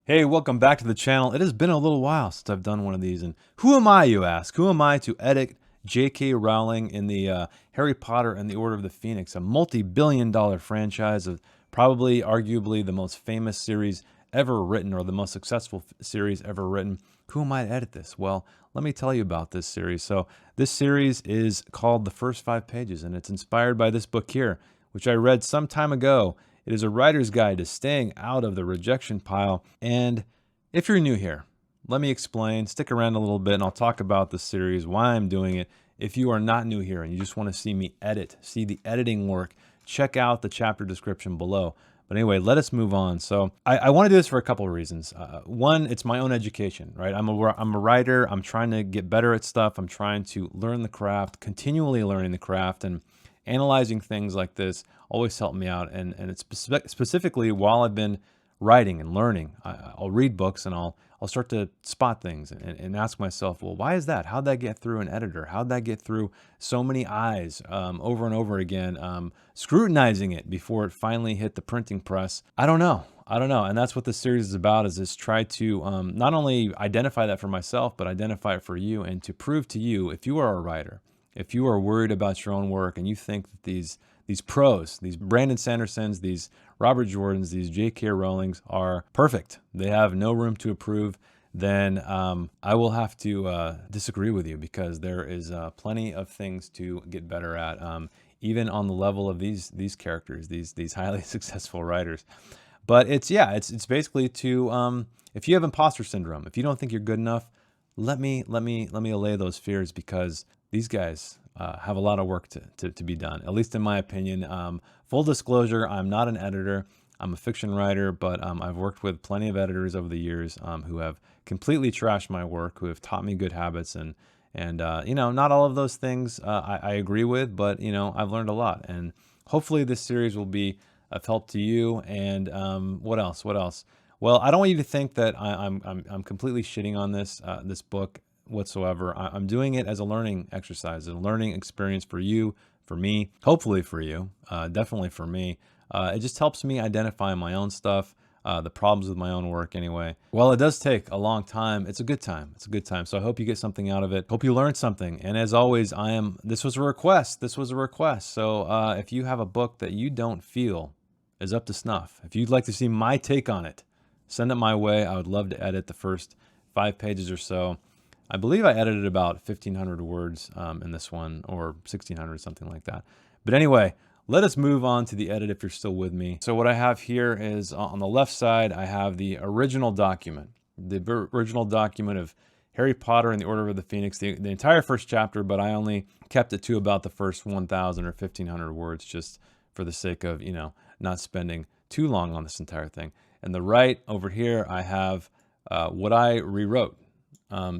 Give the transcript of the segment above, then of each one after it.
Hey, welcome back to the channel. It has been a little while since I've done one of these, and who am I, you ask? Who am I to edit J.K. Rowling in the Harry Potter and the Order of the Phoenix, a multi-billion-dollar franchise of probably, arguably, the most famous series ever written, or the most successful series ever written? Who am I to edit this? Well, let me tell you about this series. So this series is called The First 5 Pages, and it's inspired by this book here, which I read some time ago. It is a writer's guide to staying out of the rejection pile. And if you're new here, let me explain. Stick around a little bit and I'll talk about the series, why I'm doing it. If you are not new here and you just want to see me edit, see the editing work, check out the chapter description below. But anyway, let us move on. So I want to do this for a couple of reasons. One, it's my own education, right? I'm a writer. I'm trying to get better at stuff. I'm trying to learn the craft, continually learning the craft, and analyzing things like this always helped me out. And it's specifically while I've been writing and learning, I'll read books and I'll start to spot things and ask myself, well, why is that? How'd that get through an editor? How'd that get through so many eyes over and over again, scrutinizing it before it finally hit the printing press? I don't know. And that's what this series is about, is just try to not only identify that for myself, but identify it for you and to prove to you, if you are a writer, if you are worried about your own work and you think that these pros, these Brandon Sandersons, these Robert Jordans, these J.K. Rowlings are perfect, they have no room to improve, then I will have to disagree with you, because there is plenty of things to get better at, even on the level of these characters, these highly successful writers. But it's basically to if you have imposter syndrome, if you don't think you're good enough, let me allay those fears, because these guys have a lot of work to be done, at least in my opinion. Full disclosure, I'm not an editor. I'm a fiction writer, but I've worked with plenty of editors over the years who have completely trashed my work, who have taught me good habits, and you know, not all of those things I agree with, but you know, I've learned a lot, and hopefully this series will be of help to you. And what else? Well, I don't want you to think that I'm completely shitting on this book whatsoever. I'm doing it as a learning exercise, a learning experience for you, for me, hopefully for you, definitely for me. It just helps me identify my own stuff, the problems with my own work anyway. While it does take a long time, it's a good time. It's a good time. So I hope you get something out of it. Hope you learned something. And as always, this was a request. So if you have a book that you don't feel is up to snuff, if you'd like to see my take on it, send it my way. I would love to edit the first 5 pages or so. I believe I edited about 1,500 words in this one, or 1,600, something like that. But anyway, let us move on to the edit if you're still with me. So what I have here is on the left side, I have the original document of Harry Potter and the Order of the Phoenix, the entire first chapter, but I only kept it to about the first 1,000 or 1,500 words, just for the sake of, you know, not spending too long on this entire thing. And the right over here, I have what I rewrote.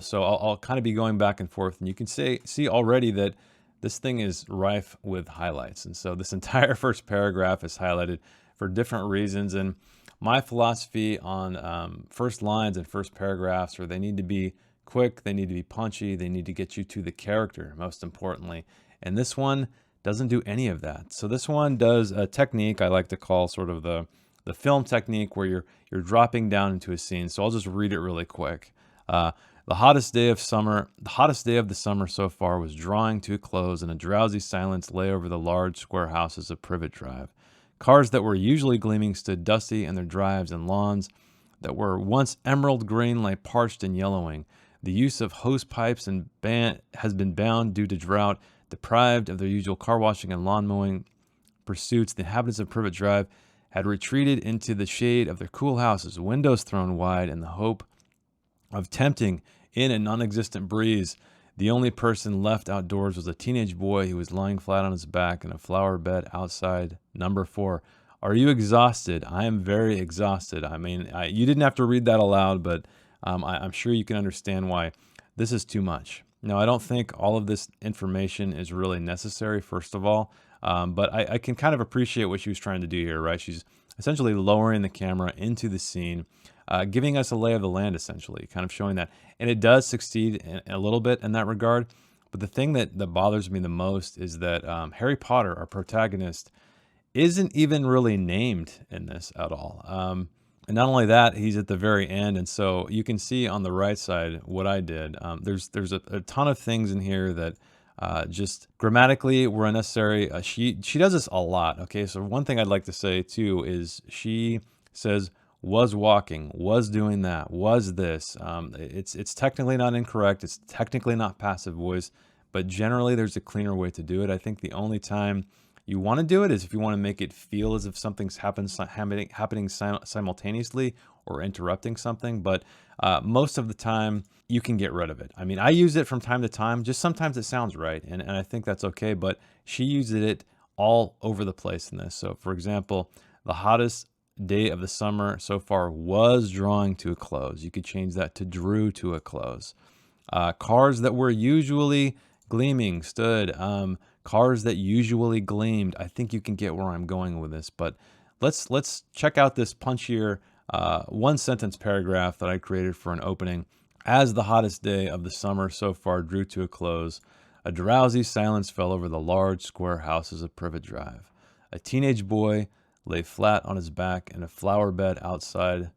So I'll kind of be going back and forth, and you can see already that this thing is rife with highlights. And so this entire first paragraph is highlighted for different reasons. And my philosophy on first lines and first paragraphs are they need to be quick, they need to be punchy, they need to get you to the character, most importantly. And this one doesn't do any of that. So this one does a technique I like to call sort of the film technique, where you're dropping down into a scene. So I'll just read it really quick. The hottest day of the summer so far was drawing to a close, and a drowsy silence lay over the large square houses of Privet Drive. Cars that were usually gleaming stood dusty in their drives, and lawns that were once emerald green lay parched and yellowing. The use of hose pipes has been banned due to drought. Deprived of their usual car washing and lawn mowing pursuits, the inhabitants of Privet Drive had retreated into the shade of their cool houses, windows thrown wide in the hope of tempting in a non-existent breeze. The only person left outdoors was a teenage boy who was lying flat on his back in a flower bed outside number 4. Are you exhausted? I am very exhausted. I mean, you didn't have to read that aloud, but I'm sure you can understand why this is too much. Now, I don't think all of this information is really necessary, first of all, but I can kind of appreciate what she was trying to do here, right? She's essentially lowering the camera into the scene, giving us a lay of the land, essentially, kind of showing that. And it does succeed a little bit in that regard. But the thing that bothers me the most is that Harry Potter, our protagonist, isn't even really named in this at all. And not only that, he's at the very end, and so you can see on the right side what I did. There's a ton of things in here that just grammatically were unnecessary. She does this a lot. Okay, so one thing I'd like to say too is she says was walking, was doing that, was this. It's technically not incorrect. It's technically not passive voice, but generally there's a cleaner way to do it. I think the only time you want to do it is if you want to make it feel as if something's happening simultaneously or interrupting something. But most of the time, you can get rid of it. I mean, I use it from time to time. Just sometimes it sounds right, and I think that's okay. But she uses it all over the place in this. So, for example, the hottest day of the summer so far was drawing to a close. You could change that to drew to a close. Cars that were usually gleaming stood. Cars that usually gleamed. I think you can get where I'm going with this, but let's check out this punchier one sentence paragraph that I created for an opening. As the hottest day of the summer so far drew to a close, a drowsy silence fell over the large square houses of Privet Drive. A teenage boy lay flat on his back in a flower bed outside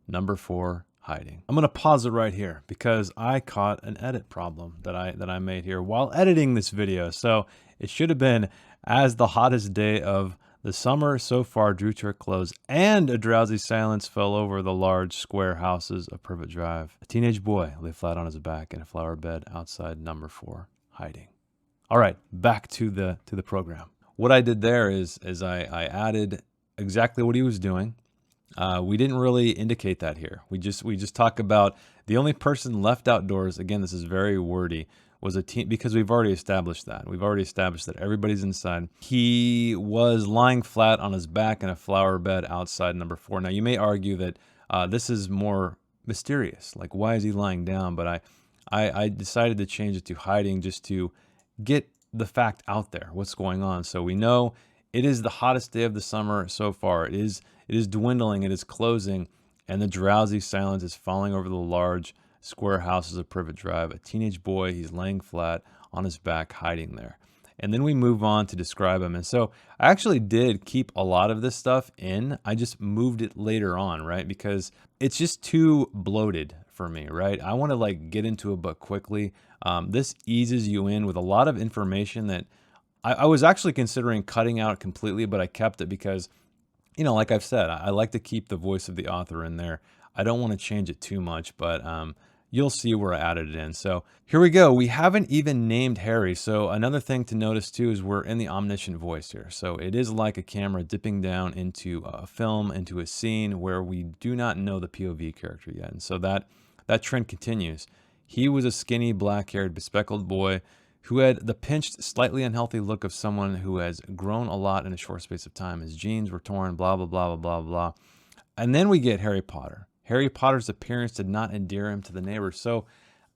number 4 hiding. I'm going to pause it right here because I caught an edit problem that I made here while editing this video. So it should have been as the hottest day of the summer so far drew to a close and a drowsy silence fell over the large square houses of Privet Drive. A teenage boy lay flat on his back in a flower bed outside number 4 hiding. All right, back to the program. What I did there is I added exactly what he was doing. We didn't really indicate that here. We just talk about the only person left outdoors. Again, this is very wordy. Was a teen, because we've already established that. We've already established that everybody's inside. He was lying flat on his back in a flower bed outside number 4. Now you may argue that this is more mysterious. Like, why is he lying down? But I decided to change it to hiding just to get the fact out there. What's going on? So we know it is the hottest day of the summer so far. It is dwindling. It is closing, and the drowsy silence is falling over the large square houses of Privet Drive. A teenage boy, he's laying flat on his back, hiding there. And then we move on to describe him. And so I actually did keep a lot of this stuff in. I just moved it later on, right? Because it's just too bloated for me, right? I want to like get into a book quickly. This eases you in with a lot of information that I was actually considering cutting out completely, but I kept it because, you know, like I've said, I like to keep the voice of the author in there. I don't want to change it too much, but you'll see where I added it in. So here we go. We haven't even named Harry. So another thing to notice too is we're in the omniscient voice here. So it is like a camera dipping down into a film, into a scene where we do not know the POV character yet. And so that trend continues. He was a skinny, black-haired, bespectacled boy who had the pinched, slightly unhealthy look of someone who has grown a lot in a short space of time. His jeans were torn, blah, blah, blah, blah, blah, blah. And then we get Harry Potter. Harry Potter's appearance did not endear him to the neighbors. So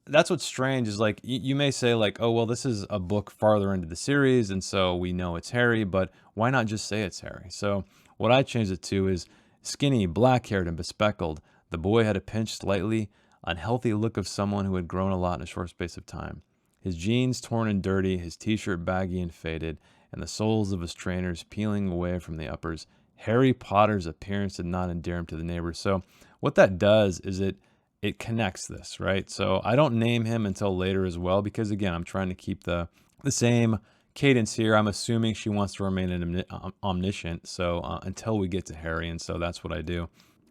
that's what's strange is like, you may say like, oh, well, this is a book farther into the series, and so we know it's Harry, but why not just say it's Harry? So what I changed it to is skinny, black-haired, and bespectacled. The boy had a pinched, slightly unhealthy look of someone who had grown a lot in a short space of time. His jeans torn and dirty, his t-shirt baggy and faded, and the soles of his trainers peeling away from the uppers. Harry Potter's appearance did not endear him to the neighbors. So what that does is it connects this, right? So I don't name him until later as well, because again, I'm trying to keep the same cadence here. I'm assuming she wants to remain omniscient, so until we get to Harry, and so that's what I do.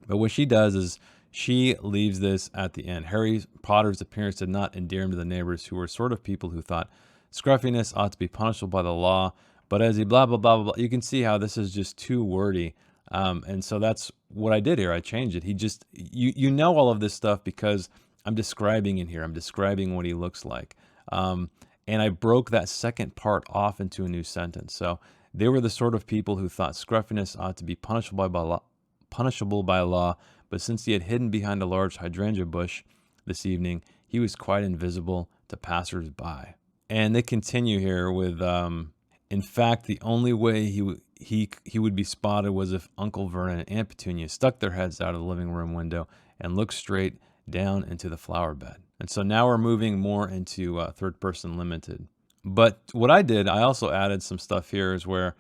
But what she does is she leaves this at the end. Harry Potter's appearance did not endear him to the neighbors, who were sort of people who thought scruffiness ought to be punishable by the law. But as he blah, blah, blah, blah, blah, you can see how this is just too wordy. And so that's what I did here. I changed it. He just, you know all of this stuff because I'm describing in here. I'm describing what he looks like. And I broke that second part off into a new sentence. So they were the sort of people who thought scruffiness ought to be punishable by law. But since he had hidden behind a large hydrangea bush this evening, he was quite invisible to passers-by. And they continue here with, in fact, the only way he would be spotted was if Uncle Vernon and Aunt Petunia stuck their heads out of the living room window and looked straight down into the flower bed. And so now we're moving more into third person limited. But what I did, I also added some stuff here is where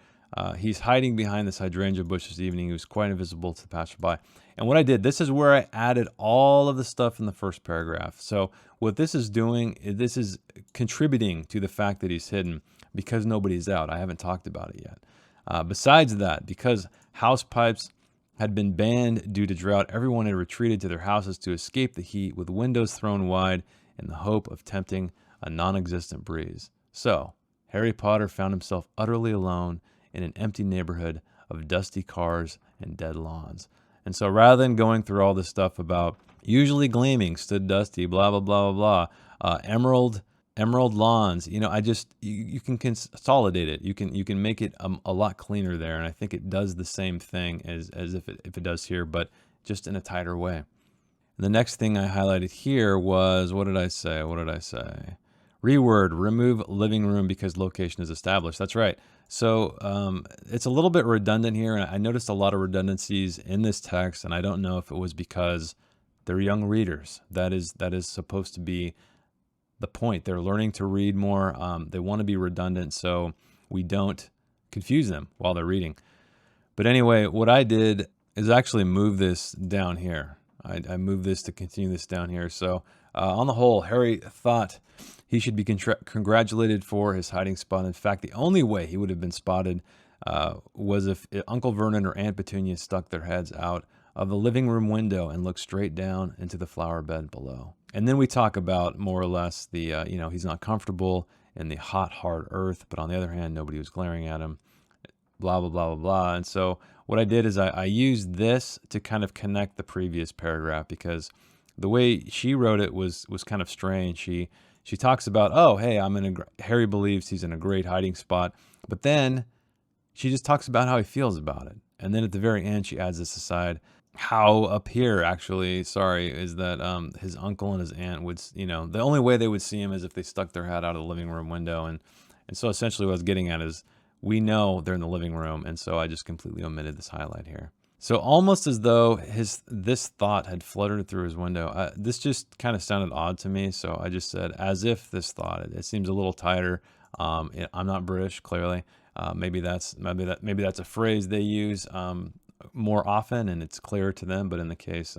he's hiding behind this hydrangea bush this evening. He was quite invisible to the passerby. And what I did, this is where I added all of the stuff in the first paragraph. So what this is doing, this is contributing to the fact that he's hidden because nobody's out. I haven't talked about it yet. Besides that, because house pipes had been banned due to drought, everyone had retreated to their houses to escape the heat with windows thrown wide in the hope of tempting a non-existent breeze. So, Harry Potter found himself utterly alone in an empty neighborhood of dusty cars and dead lawns. And so rather than going through all this stuff about usually gleaming, stood dusty, blah, blah, blah, blah, blah, emerald lawns, you can consolidate it. You can make it a lot cleaner there. And I think it does the same thing as if it does here, but just in a tighter way. The next thing I highlighted here was, what did I say? Reword, remove living room because location is established. That's right. So it's a little bit redundant here, and I noticed a lot of redundancies in this text, and I don't know if it was because they're young readers. That is supposed to be the point. They're learning to read more. They want to be redundant so we don't confuse them while they're reading. But anyway, what I did is actually move this down here. I moved this to continue this down here. So on the whole, Harry thought he should be congratulated for his hiding spot. In fact, the only way he would have been spotted was if Uncle Vernon or Aunt Petunia stuck their heads out of the living room window and looked straight down into the flower bed below. And then we talk about more or less the, he's not comfortable in the hot, hard earth, but on the other hand, nobody was glaring at him, blah, blah, blah, blah, blah. And so what I did is I used this to kind of connect the previous paragraph because the way she wrote it was kind of strange. She talks about, oh, hey, Harry believes he's in a great hiding spot, but then she just talks about how he feels about it. And then at the very end, she adds this aside. How up here, actually, is that his uncle and his aunt would, the only way they would see him is if they stuck their head out of the living room window. And so essentially what I was getting at is we know they're in the living room. And so I just completely omitted this highlight here. So almost as though this thought had fluttered through his window. This just kind of sounded odd to me. So I just said, as if this thought. It seems a little tighter. I'm not British, clearly. Maybe that's a phrase they use more often, and it's clearer to them. But in the case,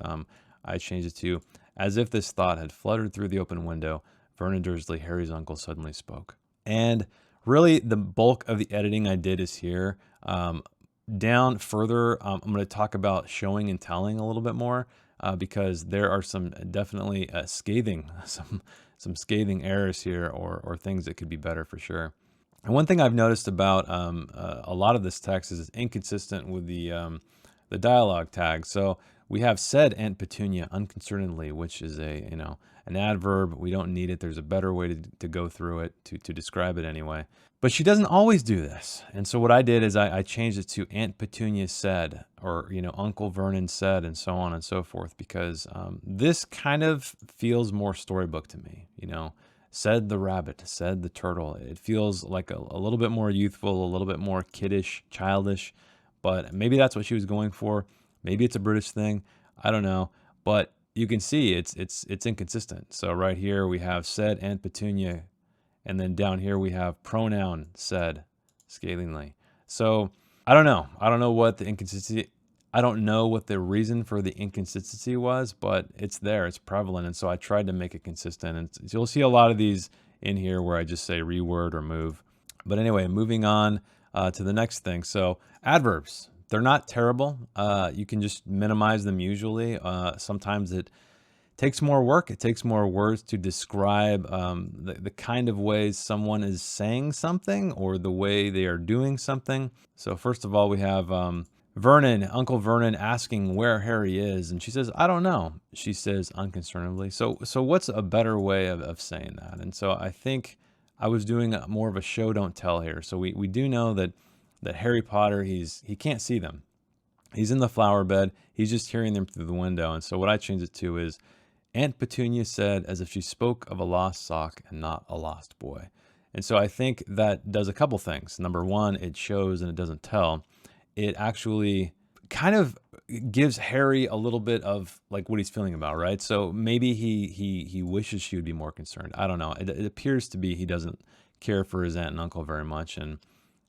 I changed it to, as if this thought had fluttered through the open window, Vernon Dursley, Harry's uncle, suddenly spoke. And really, the bulk of the editing I did is here. Down further, I'm going to talk about showing and telling a little bit more because there are some definitely scathing errors here or things that could be better for sure. And one thing I've noticed about a lot of this text is it's inconsistent with the dialogue tag. So we have said Aunt Petunia unconcernedly, which is an adverb. We don't need it. There's a better way to go through it to describe it anyway. But she doesn't always do this. And so what I did is I changed it to Aunt Petunia said, or, Uncle Vernon said, and so on and so forth, because this kind of feels more storybook to me, Said the rabbit, said the turtle. It feels like a little bit more youthful, a little bit more kiddish, childish, but maybe that's what she was going for. Maybe it's a British thing. I don't know. But you can see it's inconsistent. So right here we have said Aunt Petunia, and then down here we have pronoun said scathingly. So I don't know. I don't know what the inconsistency. I don't know what the reason for the inconsistency was, but it's there. It's prevalent, and so I tried to make it consistent. And you'll see a lot of these in here where I just say reword or move. But anyway, moving on to the next thing. So adverbs. They're not terrible. You can just minimize them usually. Sometimes it takes more work. It takes more words to describe the kind of ways someone is saying something or the way they are doing something. So first of all, we have Uncle Vernon asking where Harry is. And she says, I don't know. She says unconcernedly. So what's a better way of saying that? And so I think I was doing more of a show don't tell here. So we do know that Harry Potter, he can't see them. He's in the flower bed. He's just hearing them through the window. And so what I changed it to is Aunt Petunia said as if she spoke of a lost sock and not a lost boy. And so I think that does a couple things. Number one, it shows and it doesn't tell. It actually kind of gives Harry a little bit of like what he's feeling about, right? So maybe he wishes she would be more concerned. I don't know. It appears to be he doesn't care for his aunt and uncle very much. And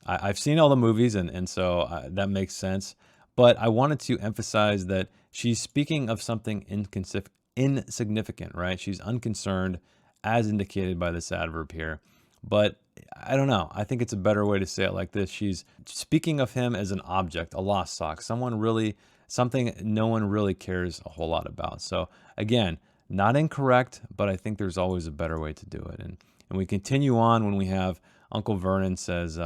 I've seen all the movies, and so that makes sense. But I wanted to emphasize that She's speaking of something insignificant, right? She's unconcerned, as indicated by this adverb here. But I don't know. I think it's a better way to say it like this. She's speaking of him as an object, a lost sock, something no one really cares a whole lot about. So again, not incorrect, but I think there's always a better way to do it. And we continue on when we have Uncle Vernon says,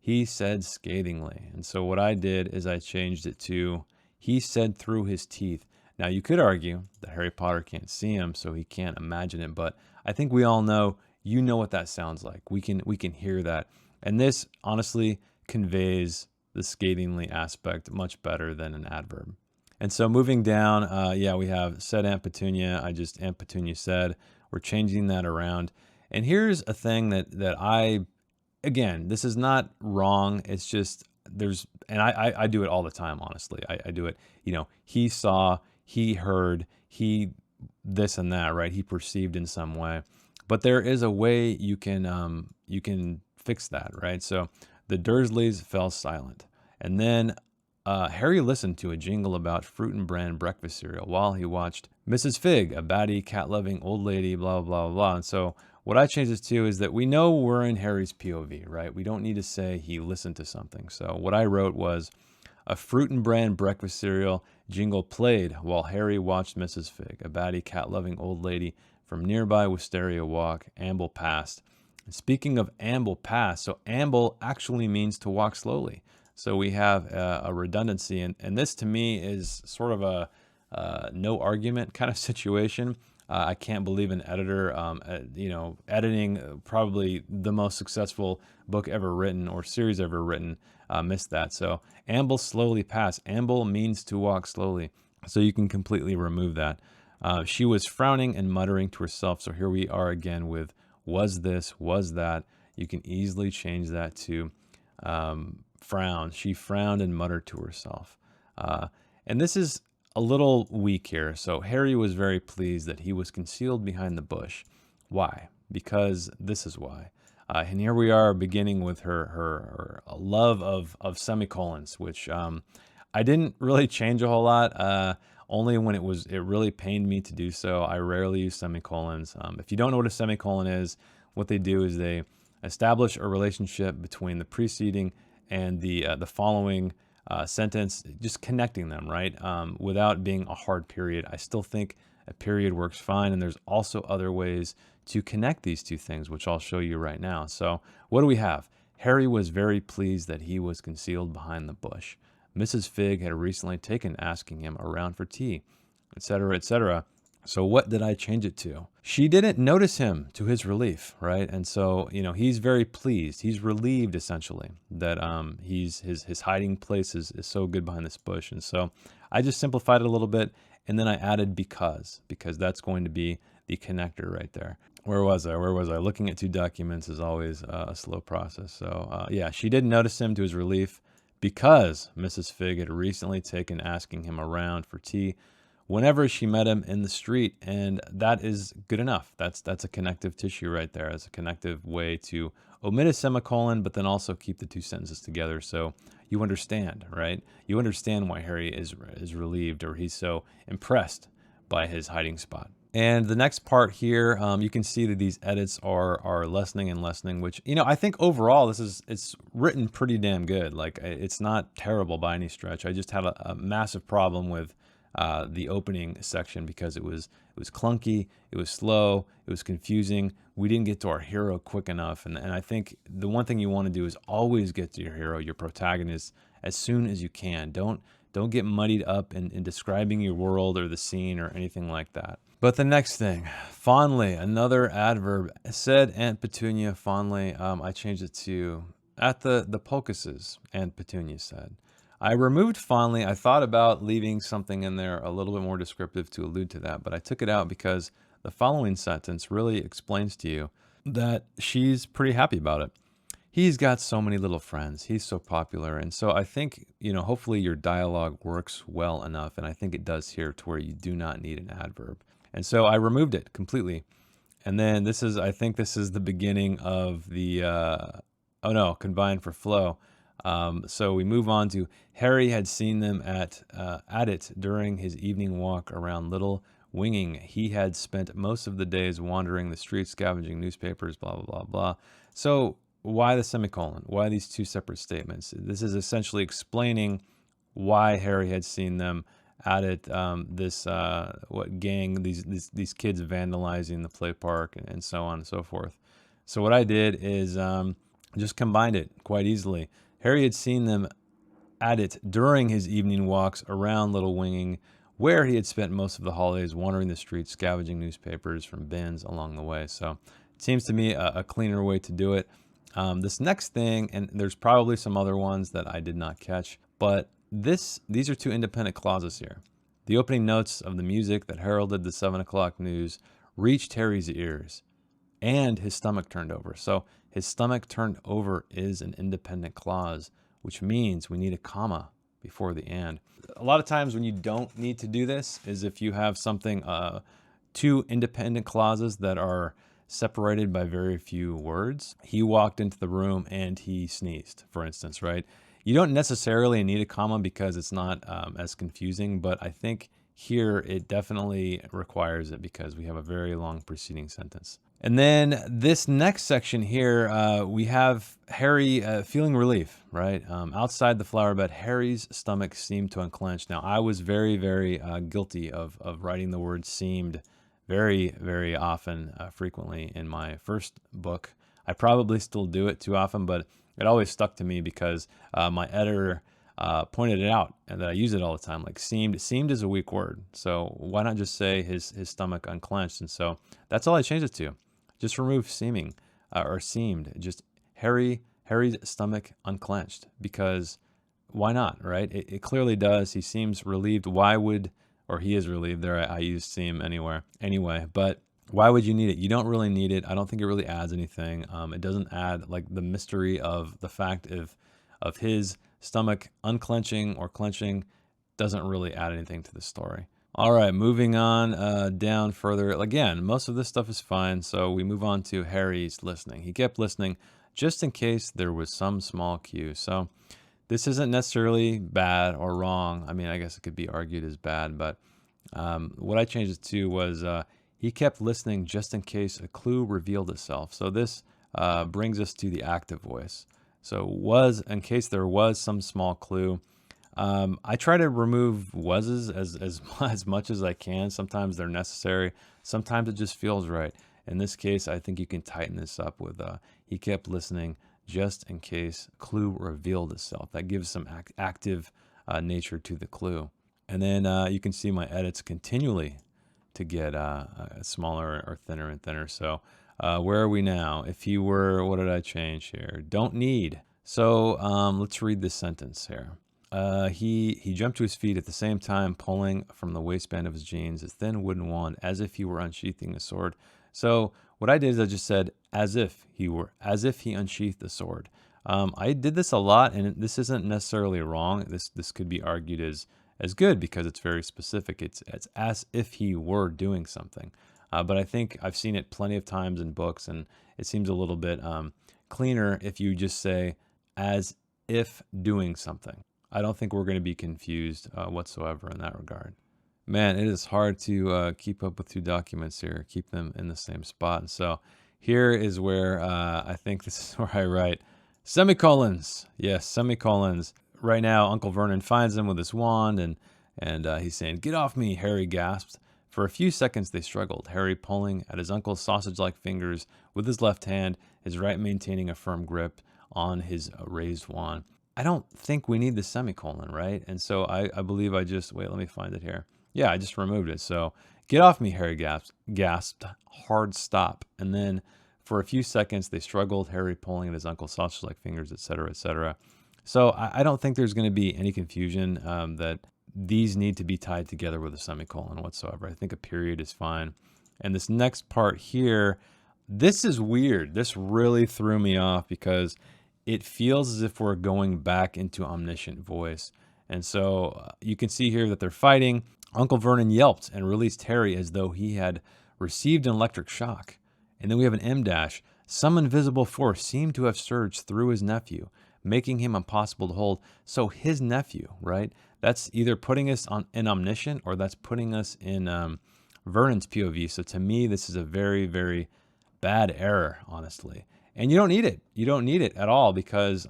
he said scathingly. And so what I did is I changed it to, he said through his teeth. Now you could argue that Harry Potter can't see him, so he can't imagine it, but I think we all know, you know what that sounds like. We can hear that. And this honestly conveys the scathingly aspect much better than an adverb. And so moving down, yeah, we have said Aunt Petunia. Aunt Petunia said. We're changing that around. And here's a thing that I, again, this is not wrong. It's just and I do it all the time, honestly. I do it, he saw, he heard, he this and that, right? He perceived in some way. But there is a way you can fix that, right? So the Dursleys fell silent. And then Harry listened to a jingle about fruit and bran breakfast cereal while he watched Mrs. Fig, a batty, cat-loving old lady, blah, blah, blah. And so what I changed this to is that we know we're in Harry's POV, right? We don't need to say he listened to something. So what I wrote was, a fruit and bran breakfast cereal jingle played while Harry watched Mrs. Fig, a batty, cat-loving old lady from nearby Wisteria Walk, amble past. And speaking of amble past, so amble actually means to walk slowly. So we have a redundancy, and this to me is sort of a no argument kind of situation. I can't believe an editor, editing probably the most successful book ever written or series ever written, missed that. So amble slowly past. Amble means to walk slowly. So you can completely remove that. She was frowning and muttering to herself. So here we are again with was this, was that. You can easily change that to frown. She frowned and muttered to herself. And this is a little weak here. So Harry was very pleased that he was concealed behind the bush. Why? Because this is why. And here we are beginning with her love of semicolons, which I didn't really change a whole lot. Only when it really pained me to do so. I rarely use semicolons. If you don't know what a semicolon is, what they do is they establish a relationship between the preceding and the following sentence, just connecting them, right? Without being a hard period. I still think a period works fine, and there's also other ways to connect these two things, which I'll show you right now. So what do we have? Harry was very pleased that he was concealed behind the bush. Mrs. Fig had recently taken asking him around for tea, etc., etc. So what did I change it to? She didn't notice him, to his relief, right? And so, he's very pleased. He's relieved, essentially, that his hiding place is so good behind this bush. And so I just simplified it a little bit, and then I added because that's going to be the connector right there. Where was I? Looking at two documents is always a slow process. So yeah, she didn't notice him, to his relief, because Mrs. Fig had recently taken asking him around for tea whenever she met him in the street, and that is good enough. That's a connective tissue right there. It's a connective way to omit a semicolon, but then also keep the two sentences together, so you understand, right? You understand why Harry is relieved, or he's so impressed by his hiding spot. And the next part here, you can see that these edits are lessening and lessening, which, I think overall it's written pretty damn good. Like, it's not terrible by any stretch. I just had a massive problem with the opening section because it was clunky, it was slow, it was confusing. We didn't get to our hero quick enough, and I think the one thing you want to do is always get to your hero, your protagonist, as soon as you can. Don't get muddied up in describing your world or the scene or anything like that. But the next thing, fondly, another adverb. Said Aunt Petunia fondly. I changed it to at the Pocuses, Aunt Petunia said. I removed fondly. I thought about leaving something in there a little bit more descriptive to allude to that, but I took it out because the following sentence really explains to you that she's pretty happy about it. He's got so many little friends. He's so popular. And so I think, hopefully your dialogue works well enough, and I think it does here, to where you do not need an adverb. And so I removed it completely. And then I think this is the beginning of the, combined for flow. So we move on to Harry had seen them at it during his evening walk around Little Winging. He had spent most of the days wandering the streets, scavenging newspapers, blah, blah, blah, blah. So why the semicolon? Why these two separate statements? This is essentially explaining why Harry had seen them at it. This what gang? These kids vandalizing the play park and so on and so forth. So what I did is just combined it quite easily. Harry had seen them at it during his evening walks around Little Winging, where he had spent most of the holidays wandering the streets, scavenging newspapers from bins along the way. So it seems to me a cleaner way to do it. This next thing, and there's probably some other ones that I did not catch, but these are two independent clauses here. The opening notes of the music that heralded the 7 o'clock news reached Harry's ears, and his stomach turned over. So his stomach turned over is an independent clause, which means we need a comma before the and. A lot of times when you don't need to do this is if you have something, two independent clauses that are separated by very few words. He walked into the room and he sneezed, for instance, right? You don't necessarily need a comma because it's not as confusing, but I think here it definitely requires it because we have a very long preceding sentence. And then this next section here, we have Harry feeling relief, right? Outside the flower bed, Harry's stomach seemed to unclench. Now, I was very, very guilty of writing the word seemed very, very often, frequently in my first book. I probably still do it too often, but it always stuck to me because my editor pointed it out and that I use it all the time. Like seemed is a weak word. So why not just say his stomach unclenched? And so that's all I changed it to. Just remove seeming or seemed. Just Harry's stomach unclenched because why not, right? It clearly does. He seems relieved. Why would, or he is relieved there. I use seem anyway, but why would you need it? You don't really need it. I don't think it really adds anything. It doesn't add like the mystery of the fact of his stomach unclenching or clenching doesn't really add anything to the story. All right, moving on down further. Again, most of this stuff is fine, so we move on to Harry's listening. He kept listening just in case there was some small cue. So this isn't necessarily bad or wrong. I mean, I guess it could be argued as bad, but what I changed it to was he kept listening just in case a clue revealed itself. So this brings us to the active voice. So was, in case there was some small clue. I try to remove was's as much as I can. Sometimes they're necessary. Sometimes it just feels right. In this case, I think you can tighten this up with he kept listening just in case clue revealed itself. That gives some active nature to the clue. And then you can see my edits continually to get smaller or thinner and thinner. So where are we now? If you were, what did I change here? Don't need. So let's read this sentence here. He jumped to his feet at the same time, pulling from the waistband of his jeans his thin wooden wand as if he were unsheathing a sword. So what I did is I just said as if he unsheathed the sword. I did this a lot, and this isn't necessarily wrong. This could be argued as good because it's very specific. It's as if he were doing something. But I think I've seen it plenty of times in books, and it seems a little bit cleaner if you just say as if doing something. I don't think we're going to be confused whatsoever in that regard. Man, it is hard to keep up with two documents here, keep them in the same spot. And so here is where I think this is where I write semicolons. Yes, semicolons. Right now, Uncle Vernon finds him with his wand, and he's saying, "Get off me," Harry gasped. For a few seconds they struggled, Harry pulling at his uncle's sausage-like fingers with his left hand, his right maintaining a firm grip on his raised wand. I don't think we need the semicolon, right? And so I believe I just, wait, let me find it here. Yeah, I just removed it. So, "Get off me," Harry gasped, hard stop. And then for a few seconds they struggled, Harry pulling at his uncle's sausage-like fingers, etc., etc. So I don't think there's going to be any confusion that these need to be tied together with a semicolon whatsoever. I think a period is fine. And this next part here, this is weird. This really threw me off because it feels as if we're going back into omniscient voice. And so you can see here that they're fighting. Uncle Vernon yelped and released Harry as though he had received an electric shock. And then we have an M dash. Some invisible force seemed to have surged through his nephew, making him impossible to hold. So his nephew, right? That's either putting us in omniscient, or that's putting us in Vernon's POV. So to me, this is a very, very bad error, honestly. And you don't need it. You don't need it at all, because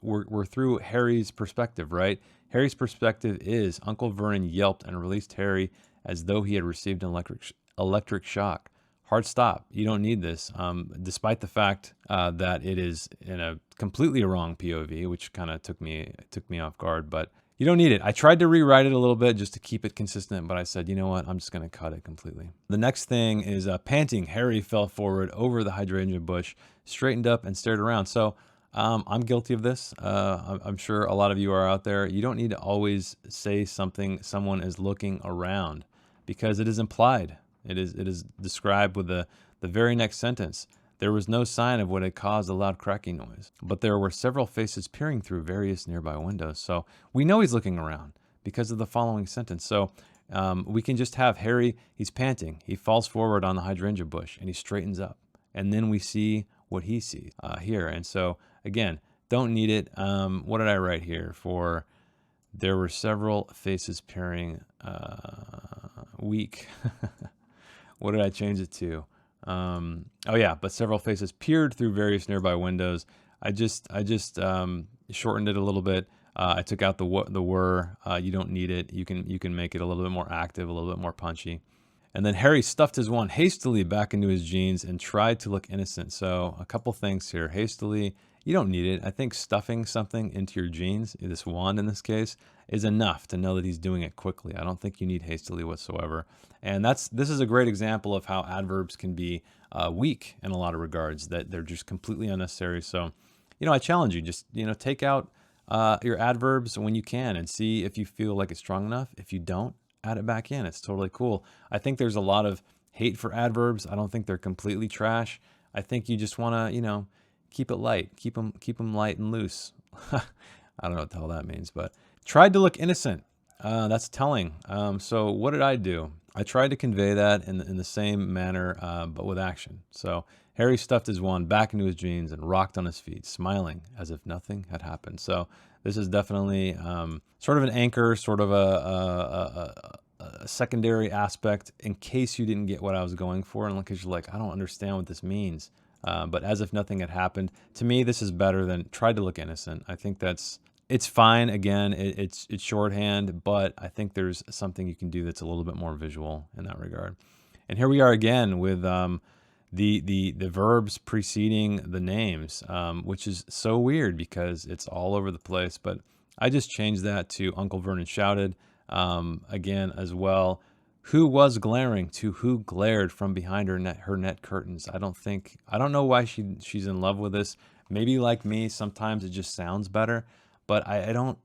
we're through Harry's perspective, right? Harry's perspective is Uncle Vernon yelped and released Harry as though he had received an electric shock. Hard stop. You don't need this, despite the fact that it is in a completely wrong POV, which kind of took me off guard. But you don't need it. I tried to rewrite it a little bit just to keep it consistent, but I said, you know what? I'm just going to cut it completely. The next thing is panting. Harry fell forward over the hydrangea bush, straightened up, and stared around. So I'm guilty of this. I'm sure a lot of you are out there. You don't need to always say someone is looking around, because it is implied. It is described with the very next sentence. There was no sign of what had caused the loud cracking noise, but there were several faces peering through various nearby windows. So we know he's looking around because of the following sentence. So we can just have Harry, he's panting. He falls forward on the hydrangea bush and he straightens up. And then we see what he sees here. And so, again, don't need it. What did I write here? For there were several faces peering, weak. What did I change it to? Oh yeah, but several faces peered through various nearby windows. I just shortened it a little bit. I took out the were. You don't need it. You can make it a little bit more active, a little bit more punchy. And then Harry stuffed his wand hastily back into his jeans and tried to look innocent. So a couple things here. Hastily, you don't need it. I think stuffing something into your jeans, this wand in this case, is enough to know that he's doing it quickly. I don't think you need hastily whatsoever. And this is a great example of how adverbs can be weak in a lot of regards, that they're just completely unnecessary. So, I challenge you, just, take out your adverbs when you can and see if you feel like it's strong enough. If you don't, add it back in. It's totally cool. I think there's a lot of hate for adverbs. I don't think they're completely trash. I think you just want to, keep it light, keep them light and loose. I don't know what the hell that means, but tried to look innocent. That's telling. So what did I do? I tried to convey that in the same manner, but with action. So Harry stuffed his wand back into his jeans and rocked on his feet, smiling as if nothing had happened. So this is definitely sort of an anchor, sort of a secondary aspect in case you didn't get what I was going for, and because you're like, I don't understand what this means. But as if nothing had happened. To me, this is better than tried to look innocent. I think it's fine. Again, it's shorthand, but I think there's something you can do that's a little bit more visual in that regard. And here we are again with the verbs preceding the names, which is so weird because it's all over the place. But I just changed that to Uncle Vernon shouted again as well. Who was glaring to who glared from behind her net curtains. I don't know why she's in love with this. Maybe like me, sometimes it just sounds better, but I don't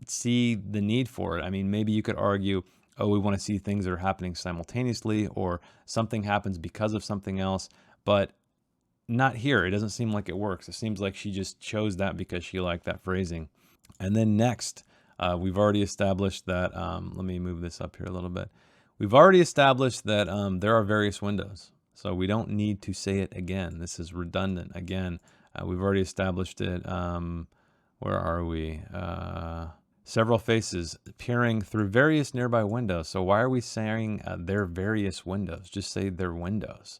see the need for it. I mean, maybe you could argue, oh, we want to see things that are happening simultaneously, or something happens because of something else, but not here. It doesn't seem like it works. It seems like she just chose that because she liked that phrasing. And then next, we've already established that, let me move this up here a little bit. We've already established that there are various windows, so we don't need to say it again. This is redundant. Again, we've already established it. Where are we? Several faces peering through various nearby windows. So why are we saying their various windows? Just say their windows.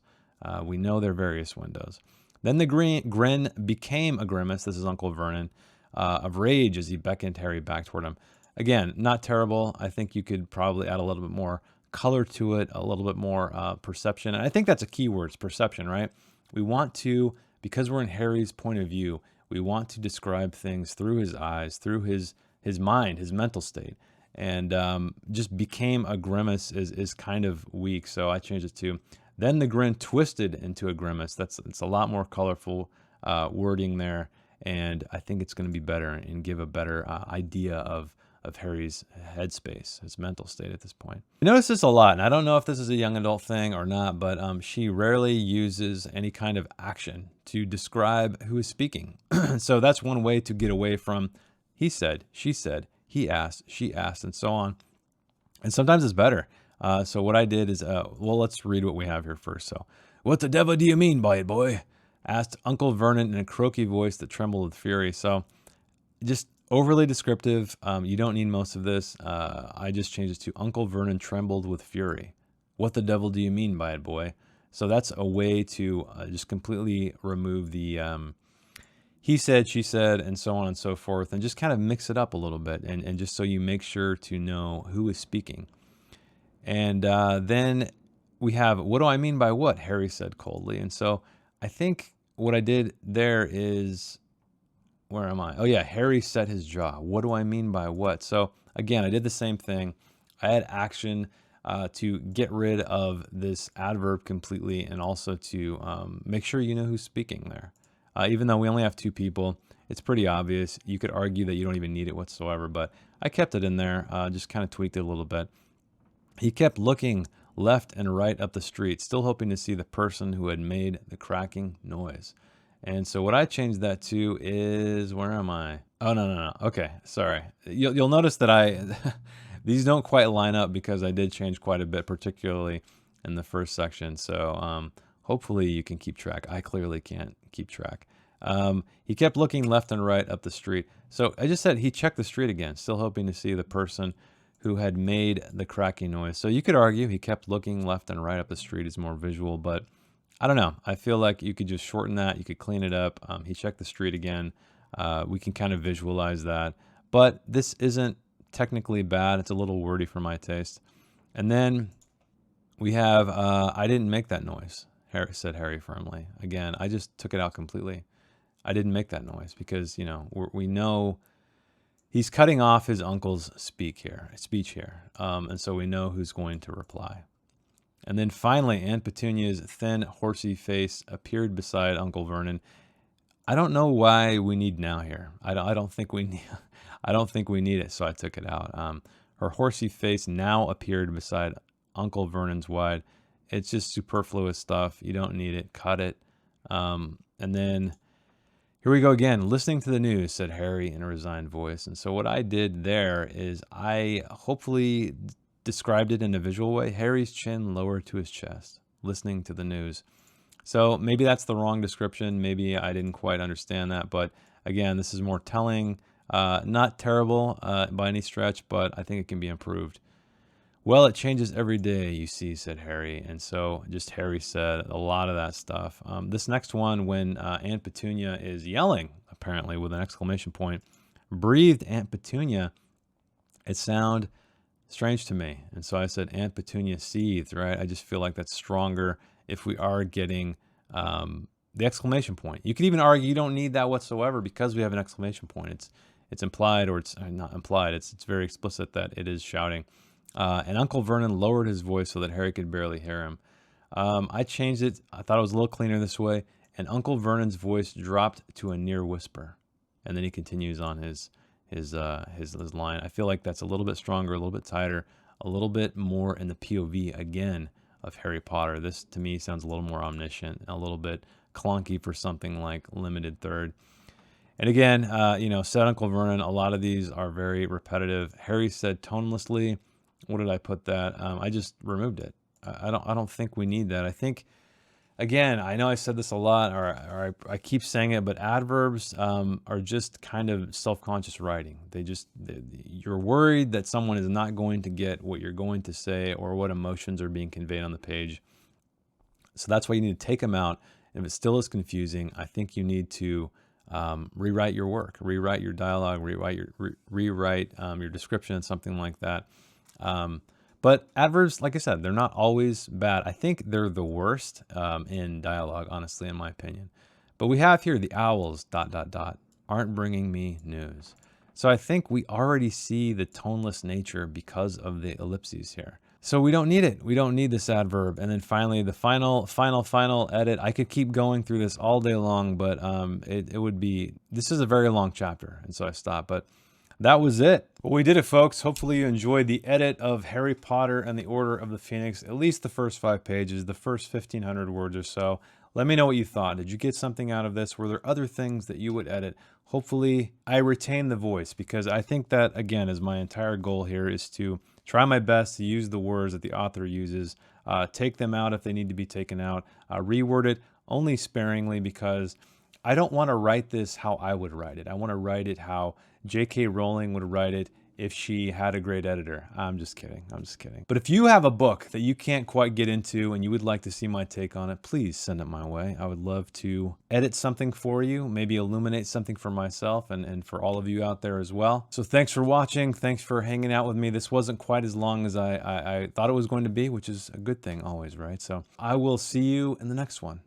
We know they're various windows. Then the grin became a grimace. This is Uncle Vernon, of rage as he beckoned Harry back toward him. Again, not terrible. I think you could probably add a little bit more color to it, a little bit more perception. And I think that's a key word, it's perception, right? We want to, because we're in Harry's point of view, we want to describe things through his eyes, through his mind, his mental state. And just became a grimace is kind of weak, so I changed it to, then the grin twisted into a grimace. It's a lot more colorful wording there, and I think it's going to be better and give a better idea of Harry's headspace, his mental state at this point. I notice this a lot, and I don't know if this is a young adult thing or not, but she rarely uses any kind of action to describe who is speaking. So that's one way to get away from he said, she said, he asked, she asked, and so on. And sometimes it's better. So what I did is, well, let's read what we have here first. So, what the devil do you mean by it, boy? asked Uncle Vernon in a croaky voice that trembled with fury. So just overly descriptive. You don't need most of this. I just changed it to Uncle Vernon trembled with fury. What the devil do you mean by it, boy? So that's a way to just completely remove the he said, she said, and so on and so forth, and just kind of mix it up a little bit, and just so you make sure to know who is speaking. And then we have, what do I mean by what? Harry said coldly. And so I think what I did there is, where am I? Oh yeah, Harry set his jaw. What do I mean by what? So again, I did the same thing. I had action to get rid of this adverb completely, and also to make sure you know who's speaking there. Even though we only have two people, it's pretty obvious. You could argue that you don't even need it whatsoever, but I kept it in there, just kind of tweaked it a little bit. He kept looking left and right up the street, still hoping to see the person who had made the cracking noise. And so what I changed that to is, where am I? Oh, no. Okay, sorry. You'll notice that these don't quite line up because I did change quite a bit, particularly in the first section. So hopefully you can keep track. I clearly can't keep track. He kept looking left and right up the street. So I just said he checked the street again, still hoping to see the person who had made the cracking noise. So you could argue he kept looking left and right up the street is more visual, but I don't know. I feel like you could just shorten that. You could clean it up. He checked the street again. We can kind of visualize that. But this isn't technically bad. It's a little wordy for my taste. And then we have, I didn't make that noise, Harry said Harry firmly. Again, I just took it out completely. I didn't make that noise because, you know, we know he's cutting off his uncle's speech here. And so we know who's going to reply. And then finally, Aunt Petunia's thin, horsey face appeared beside Uncle Vernon. I don't know why we need now here. I don't think we need. I don't think we need it, so I took it out. Her horsey face now appeared beside Uncle Vernon's wide. It's just superfluous stuff. You don't need it. Cut it. And then here we go again. Listening to the news, said Harry in a resigned voice. And so what I did there is I hopefully described it in a visual way. Harry's chin lowered to his chest, listening to the news. So maybe that's the wrong description. Maybe I didn't quite understand that. But again, this is more telling. Not terrible by any stretch, but I think it can be improved. Well, it changes every day, you see, said Harry. And so just Harry said a lot of that stuff. This next one, when Aunt Petunia is yelling, apparently with an exclamation point, breathed Aunt Petunia, it sounded strange to me. And so I said, Aunt Petunia seethed, right? I just feel like that's stronger if we are getting the exclamation point. You could even argue you don't need that whatsoever because we have an exclamation point. It's implied, or it's not implied. It's very explicit that it is shouting. And Uncle Vernon lowered his voice so that Harry could barely hear him. I changed it. I thought it was a little cleaner this way. And Uncle Vernon's voice dropped to a near whisper. And then he continues on his line. I feel like that's a little bit stronger, a little bit tighter, a little bit more in the POV again of Harry Potter. This to me sounds a little more omniscient, a little bit clunky for something like Limited Third. And again, said Uncle Vernon, a lot of these are very repetitive. Harry said tonelessly. What did I put that? I just removed it. I don't think we need that. I think, again, I know I said this a lot, or I keep saying it, but adverbs are just kind of self-conscious writing. You're worried that someone is not going to get what you're going to say or what emotions are being conveyed on the page. So that's why you need to take them out. If it still is confusing, I think you need to rewrite your work, rewrite your dialogue, rewrite your description, and something like that. But adverbs, like I said, they're not always bad. I think they're the worst in dialogue, honestly, in my opinion. But we have here the owls, ... aren't bringing me news. So I think we already see the toneless nature because of the ellipses here. So we don't need it. We don't need this adverb. And then finally, the final edit. I could keep going through this all day long, but this is a very long chapter, and so I stopped. But that was it. Well, we did it, folks. Hopefully you enjoyed the edit of Harry Potter and the Order of the Phoenix, at least the first 5 pages, the first 1,500 words or so. Let me know what you thought. Did you get something out of this? Were there other things that you would edit? Hopefully I retain the voice, because I think that, again, is my entire goal here, is to try my best to use the words that the author uses, take them out if they need to be taken out, reword it only sparingly, because I don't want to write this how I would write it. I want to write it how J.K. Rowling would write it if she had a great editor. I'm just kidding. I'm just kidding. But if you have a book that you can't quite get into and you would like to see my take on it, please send it my way. I would love to edit something for you, maybe illuminate something for myself and for all of you out there as well. So thanks for watching. Thanks for hanging out with me. This wasn't quite as long as I thought it was going to be, which is a good thing always, right? So I will see you in the next one.